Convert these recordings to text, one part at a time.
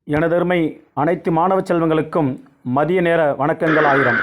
எனதருமை அனைத்து மாணவ செல்வங்களுக்கும் மதிய நேர வணக்கங்கள் ஆயிரம்.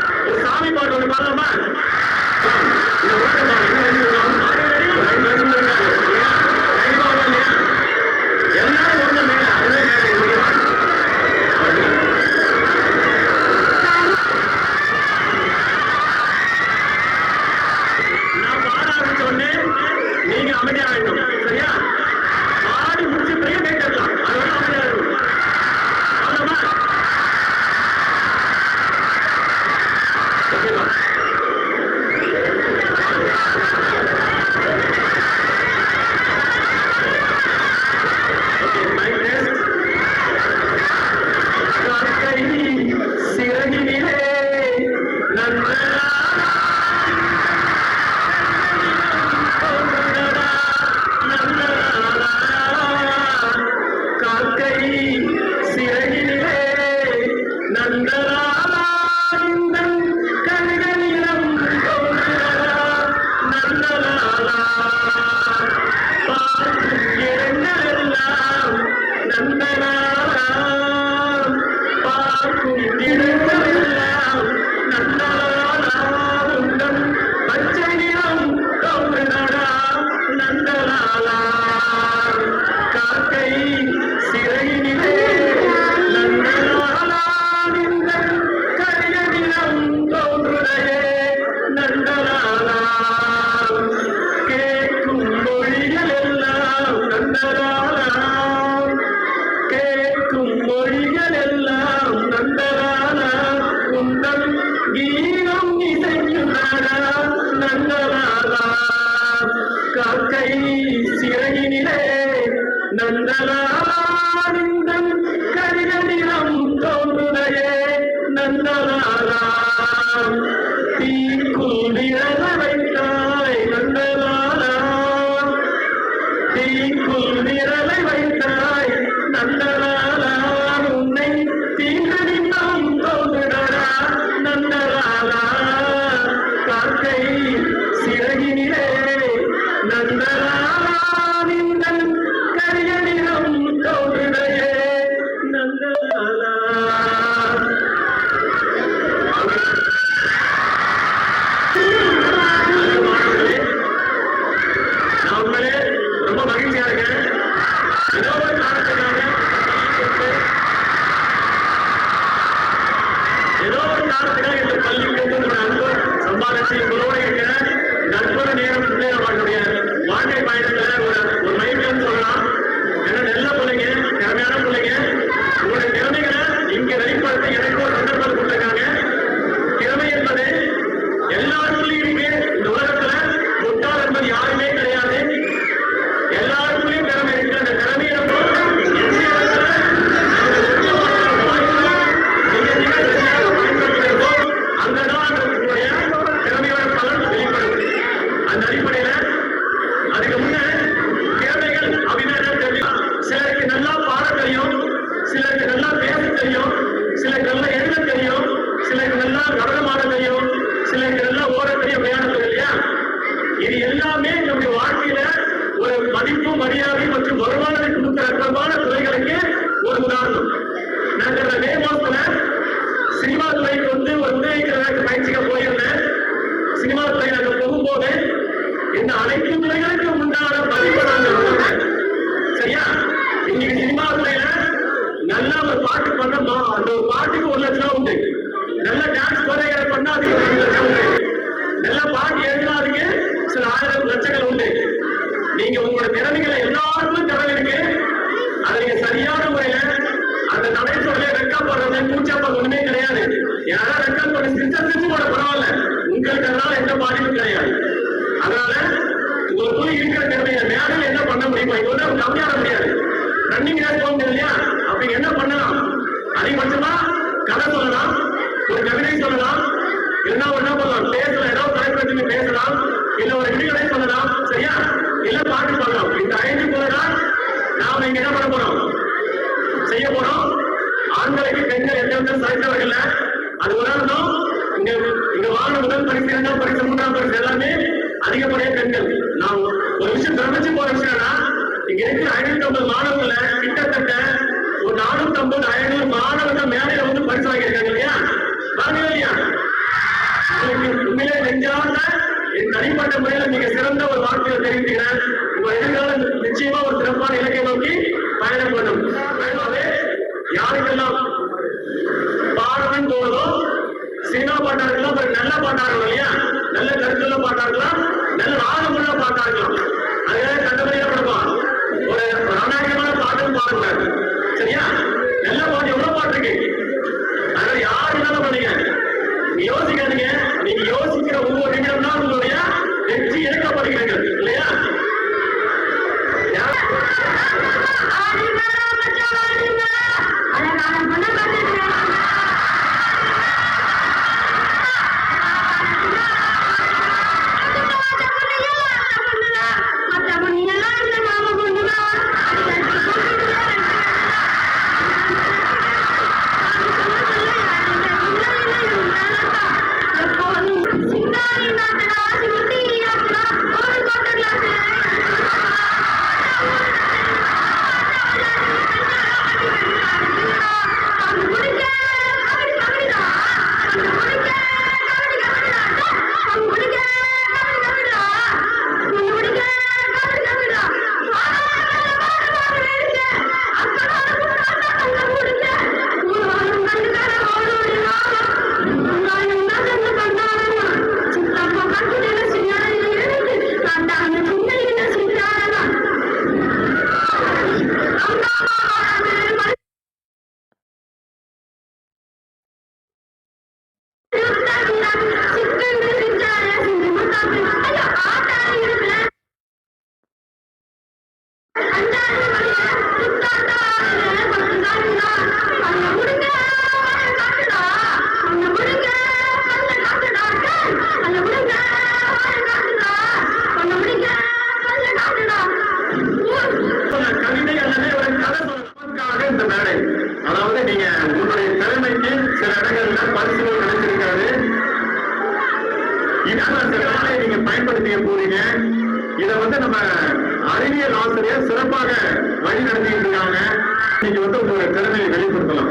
அதிகப்படியே பெண்கள். நான் ஒரு விஷயம் பிரமிச்சு போற விஷயம்னா, இங்க இருக்கிற 550 மாணவர்களை கிட்டத்தட்ட ஒரு 450 500 மாணவர்கள் மேடையில வந்து பரிசு வாங்கியிருக்காங்க இல்லையா? வாங்க இல்லையா? உண்மையிலே நெஞ்சார்ந்த என் தனிப்பட்ட முறையில நீங்க சிறந்த ஒரு வாழ்க்கையை தெரிவிக்கிறேன். உங்க எதிர்காலம் நிச்சயமா ஒரு சிறப்பான இலக்கை நோக்கி பயணம் பண்ணும். யாருக்கெல்லாம் பாடணும் தோணுதோ, சினிமா பாட்டாளர்களா நல்ல பாட்டாளர்கள் இல்லையா? நல்ல கருத்துள்ள பாட்டாளர்களா, நல்ல ஆழமுள்ள பாட்டாளர்களா, அதுக்காக கண்டபடியா கொடுப்பான். ஒரு ரணாயகமான பாட்டும் பாடுங்க. சரியா? நல்ல பாட்டு எவ்வளவு பாட்டு இருக்கு. அதனால யாரு இருந்தாலும் பண்ணீங்க, யோசிக்காதீங்க. நீங்க யோசிக்கிற ஒவ்வொரு நிமிடம் தான் உங்களுடைய வெற்றி இழக்கப்படுகிறீர்கள் இல்லையா? அதாவது நீங்க உங்களுடைய திறமைக்கு சில இடங்கள்ல பரிசுகள் கிடைச்சிருக்காரு. இதெல்லாம் சில வேலையை நீங்க பயன்படுத்திய போறீங்க. இதை வந்து நம்ம அறிவியல் ஆசிரியர் சிறப்பாக வழி நடத்திட்டு இருக்காங்க. நீங்க வந்து உங்களுடைய திறமையை வெளிப்படுத்தலாம்.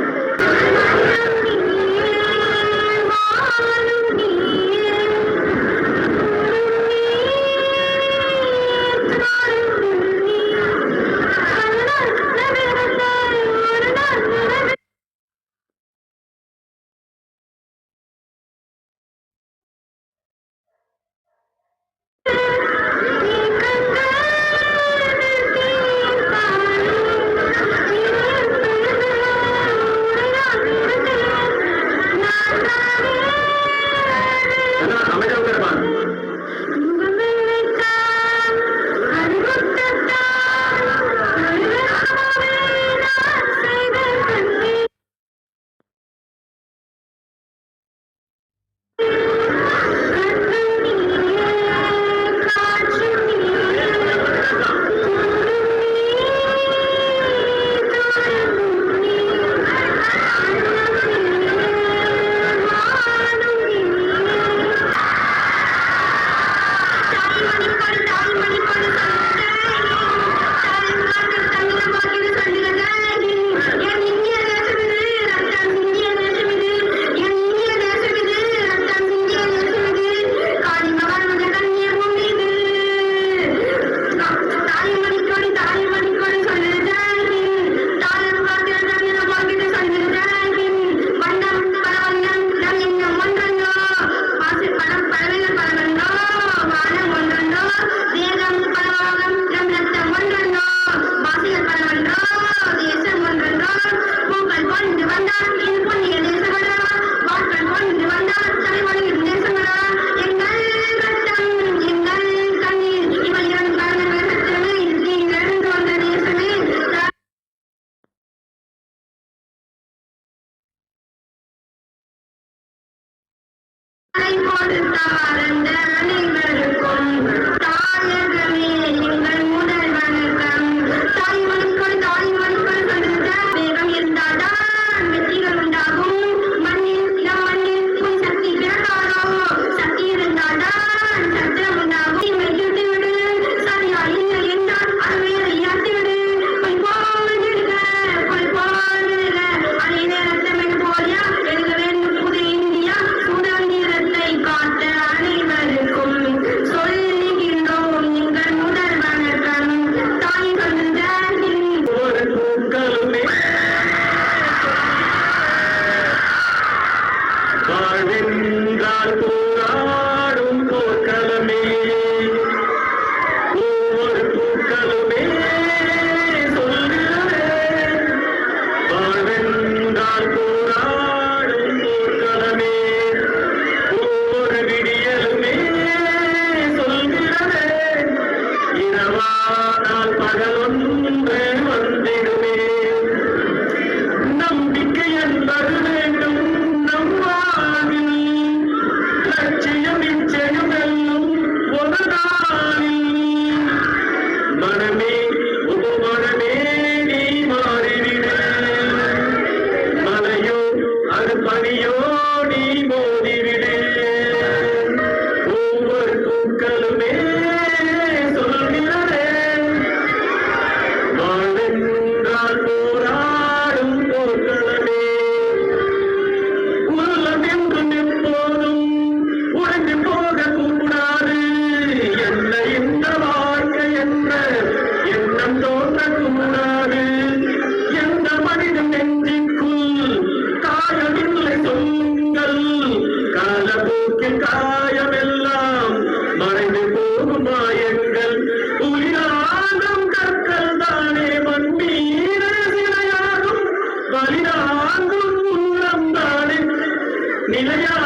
நிலையான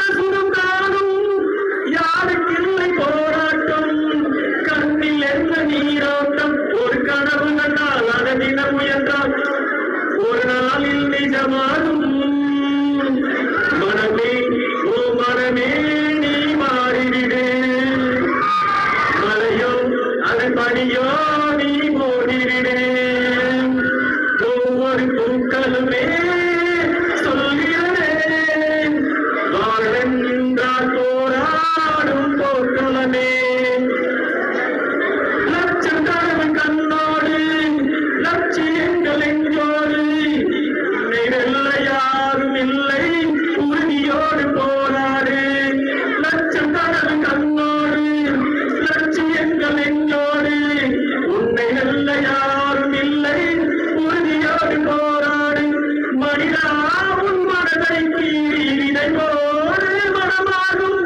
சுருங்காலும் யாருக்கில்லை போராட்டம் கண்ணில் என்ற நீரோட்டம் ஒரு கனவு கண்டால் அதை தினம் முயன்றால் ஒரு நாளில் நிஜமாகும் மனமே ஓ மனமே நீ மாறிவிடு மலையோ அதன் பணியோ நீ ஓடிவிடு ஒவ்வொரு பூக்களுமே சொல்கிறேன் வாழ்வென்றால் போராடும் போர்க்களமே லட்சம் கனவு கண்ணோடு லட்சியங்கள் எங்கோடு உன்னை வெல்ல யாரும் இல்லை உறுதியோடு போராடு லட்சம் கனவு கண்ணோடு லட்சியங்கள் எங்கோடு உன்னை வெல்ல யாரும் இல்லை உறுதியோடு போராடு மனிதா உன் மனதை கீறி விதைவோடு மனமாகும்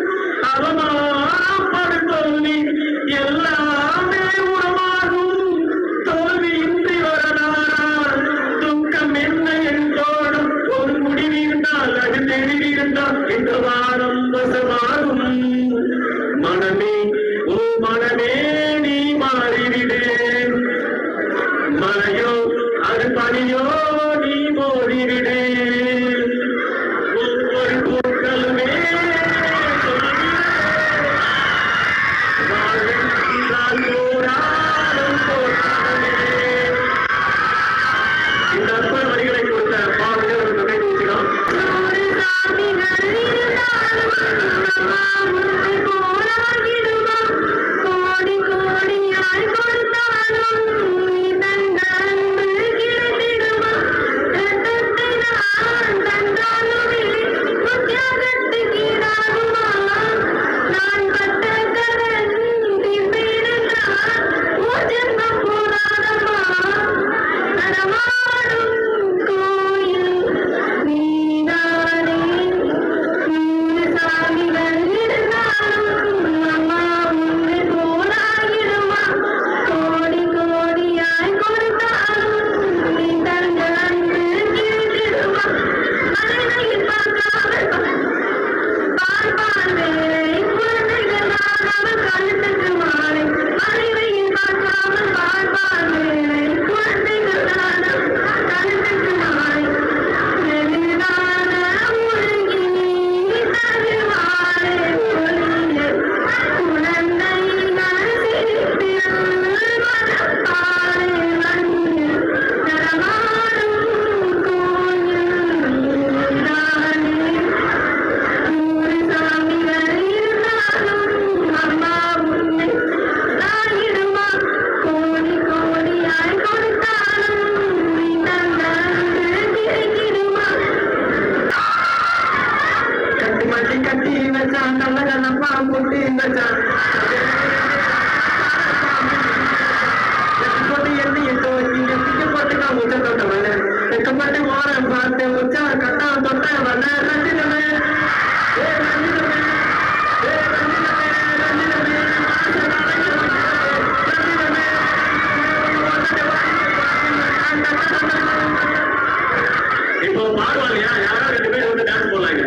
அவமானப்படு தோல்வி எல்லாமே உரமாகும் தோல்வியின்றி வரலாறால் துக்கம் என்ன என்றோடும் ஒரு முடிவிருந்தால் அது தெளிவிருந்தால் இந்த வாரம் வசமாகும் மனமே ஓ மனமே நீ மாறிவிடு மலையோ அது பணியோ நீ மோடிவிடு ஒவ்வொரு பூக்களுமே வாழ்வென்றால் போராடும் போராடமே. இந்த அற்புத வரிகளை கொடுத்த பாடல்கள் ஒரு தொகை கொடுக்கிறோம். இப்போ பாடுவாங்க யாரோ ரெண்டு பேர் வந்து டான்ஸ் போடலாங்க.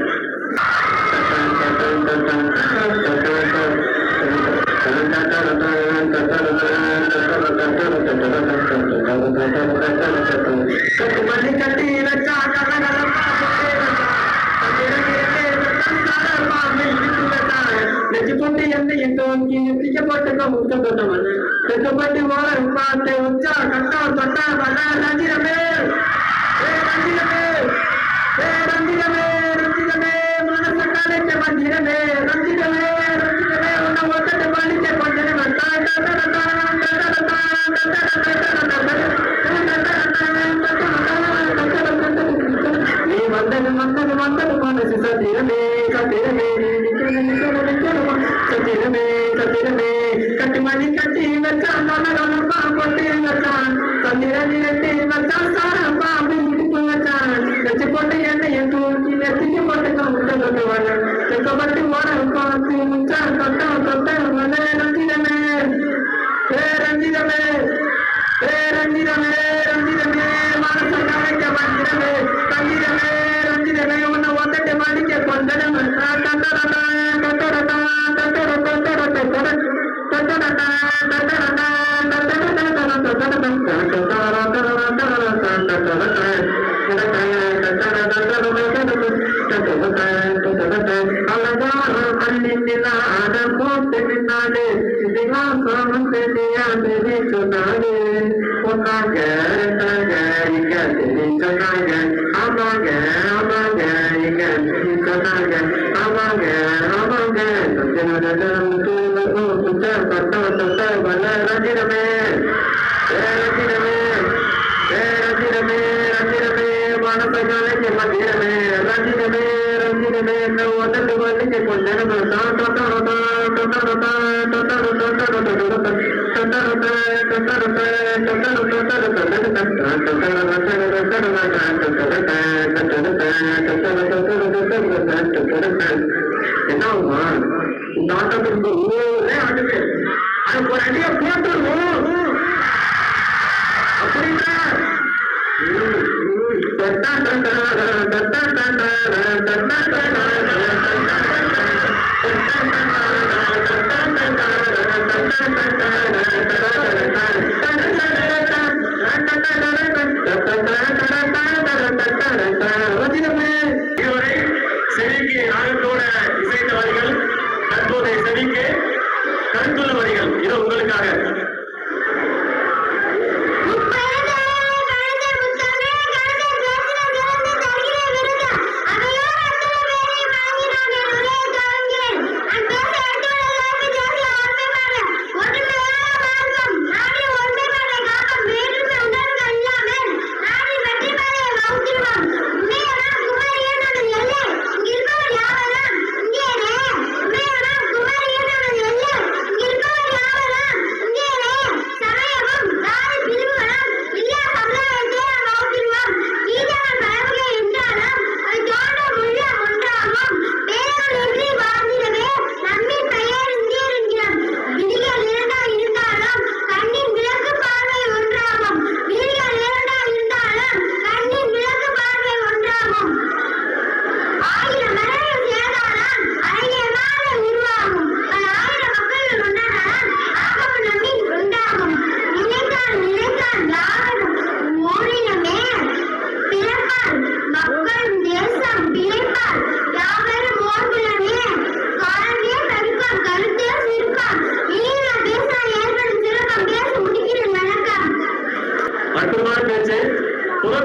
கட்டுமல்லி கட்டி வச்சா நெச்சு போட்டு எந்த தோங்கி போட்டுக்க முத்த போட்டவன் தெக்கப்பட்டு ஓர பார்த்து உச்சா கட்டா தொட்டா வட ரஞ்சிதமே ரஞ்சிதமே ரஞ்சிதமே ரஞ்சிதமே மனச காலைக்க மந்திரமே ரஞ்சிதமே ரஞ்சிதமே உன்னை ஒத்தட்டு பண்ணிக்க கொஞ்சம் நீ வந்தது வந்தது வந்தது மனசு சத்திரமே சத்திரமே சத்திரமே சத்திரமே கட்டுமணி கட்டி வச்சான் போட்டு வச்சான் சந்திரன் இரட்டி வச்சான் சாரம் பாம்பு இடுப்பு வச்சான் வச்சு போட்டு எண்ணெயை தூக்கி நெத்திக்கு போட்டு முட்டை கொட்டுவாங்க தெக்கப்பட்டு ஓட பார்த்து முச்சான் தொட்டம் தொட்டம் வந்த ரஞ்சிதமே ரஞ்சிதமே ரஞ்சிதமே ரஞ்சிதமே மனச கலைக்க வஞ்சிதமே ரஞ்சிதமே ரஞ்சிதமே உன்னை ஒத்தட்டு மடிக்க சொன்னாங்க இங்க சொன்னாங்க ஆமாங்க ஆமாங்க இங்க சொன்னாங்க ஆமாங்க ஆமாங்க ரஞ்சிதமே ரஞ்சிதமே ரஞ்சிதமே ரஞ்சிதமே மனசகாலைக்கு மந்திரமே ரஞ்சிதமே ரஞ்சிதமே என்ன ஒன்று வள்ளிக்கு கொஞ்சம் என்னமா இந்த ஆட்டத்திற்கு ஊரே ஆட்டுது அதுக்கு ஒரு அடியை போட்டுருவோம் அப்படின்னா இதுவரை செவிக்கு ராகத்தோட இசைத்த வரிகள், தற்போதைய செவிக்கு கருத்துள்ள வரிகள். இது உங்களுக்காக.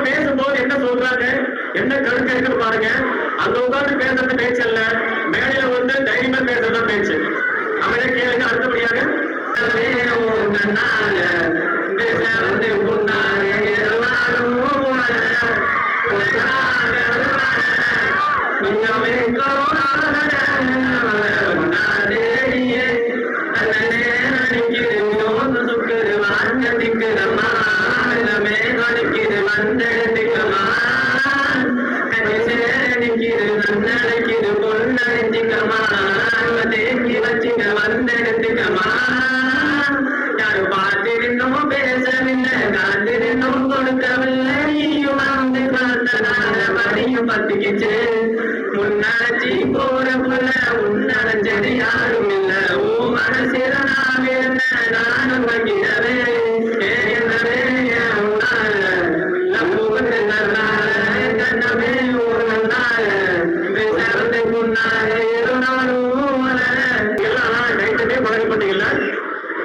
பேசும்போது என்ன சொல்றாங்க, என்ன கருத்து இருக்கு பாருங்க. அங்க உட்கார்ந்து பேசுறது பேச்சு அல்ல, மேடையில வந்து தைரியமா பேசுறத பேச்சு. அவரே கேளுங்க அடுத்தபடியாக. முன்னாடி போற புள்ள உன்னடைஞ்சது யாரும் இல்ல. ஓ மனசில நானும் வகிடவே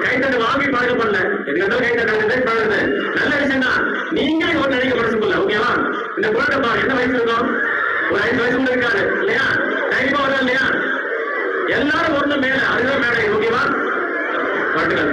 கைத்தட்டு வாங்கி பழக்கப்படல. நல்ல விஷயம் தான். நீங்களே ஒரு நடிகை மனசுக்குள்ள ஓகேவா? இந்த குழந்தை என்ன வயசு இருக்கும்? ஒரு 5 வயசு கூட இருக்காது இல்லையா? தைரியமா வரும் இல்லையா? எல்லாரும் ஒண்ணு மேல, அதுதான் மேடை ஓகேவா? பாட்டுகள்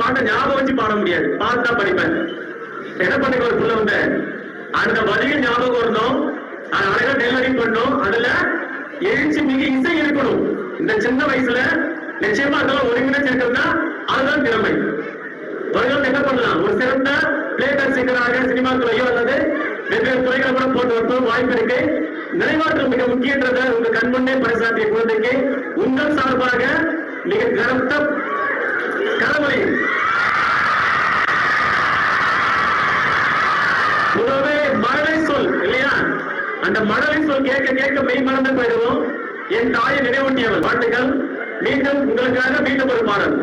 பாட்டை ஞாபகம் வச்சு பாட முடியாது, பார்த்தா படிப்பேன். என்ன பண்ணுங்க, ஒரு புள்ள வந்து அந்த வரிகள் ஞாபகம் வரணும், அது அழகா டெய்லரிங் பண்ணணும், அதுல எழுச்சி மிக இசை இருக்கணும். இந்த சின்ன வயசுல நிச்சயமா அதெல்லாம் ஒருங்கிணைச்சு இருக்கிறதா அதுதான் திறமை. அவர்கள் என்ன பண்ணலாம், ஒரு சிறந்த பிளேபேக் சிங்கராக சினிமாக்களையோ அல்லது வெவ்வேறு துறைகளை கூட போட்டு வரணும் வாய்ப்பு இருக்கு. நிறைவாற்றல் மிக முக்கியன்றத உங்க கண்முன்னே பரிசாற்றிய குழந்தைக்கு உங்கள் சார்பாக மிக கனத்த கடவுளை உணவே மழலை சொல் இல்லையா, அந்த மழலை சொல் கேட்க கேட்க மெய் மறந்து போயிடுவோம். என் தாயை நினைவூட்டியவர் வாழ்த்துக்கள். மீண்டும் உங்களுக்காக மீண்டும் ஒரு பாடல்.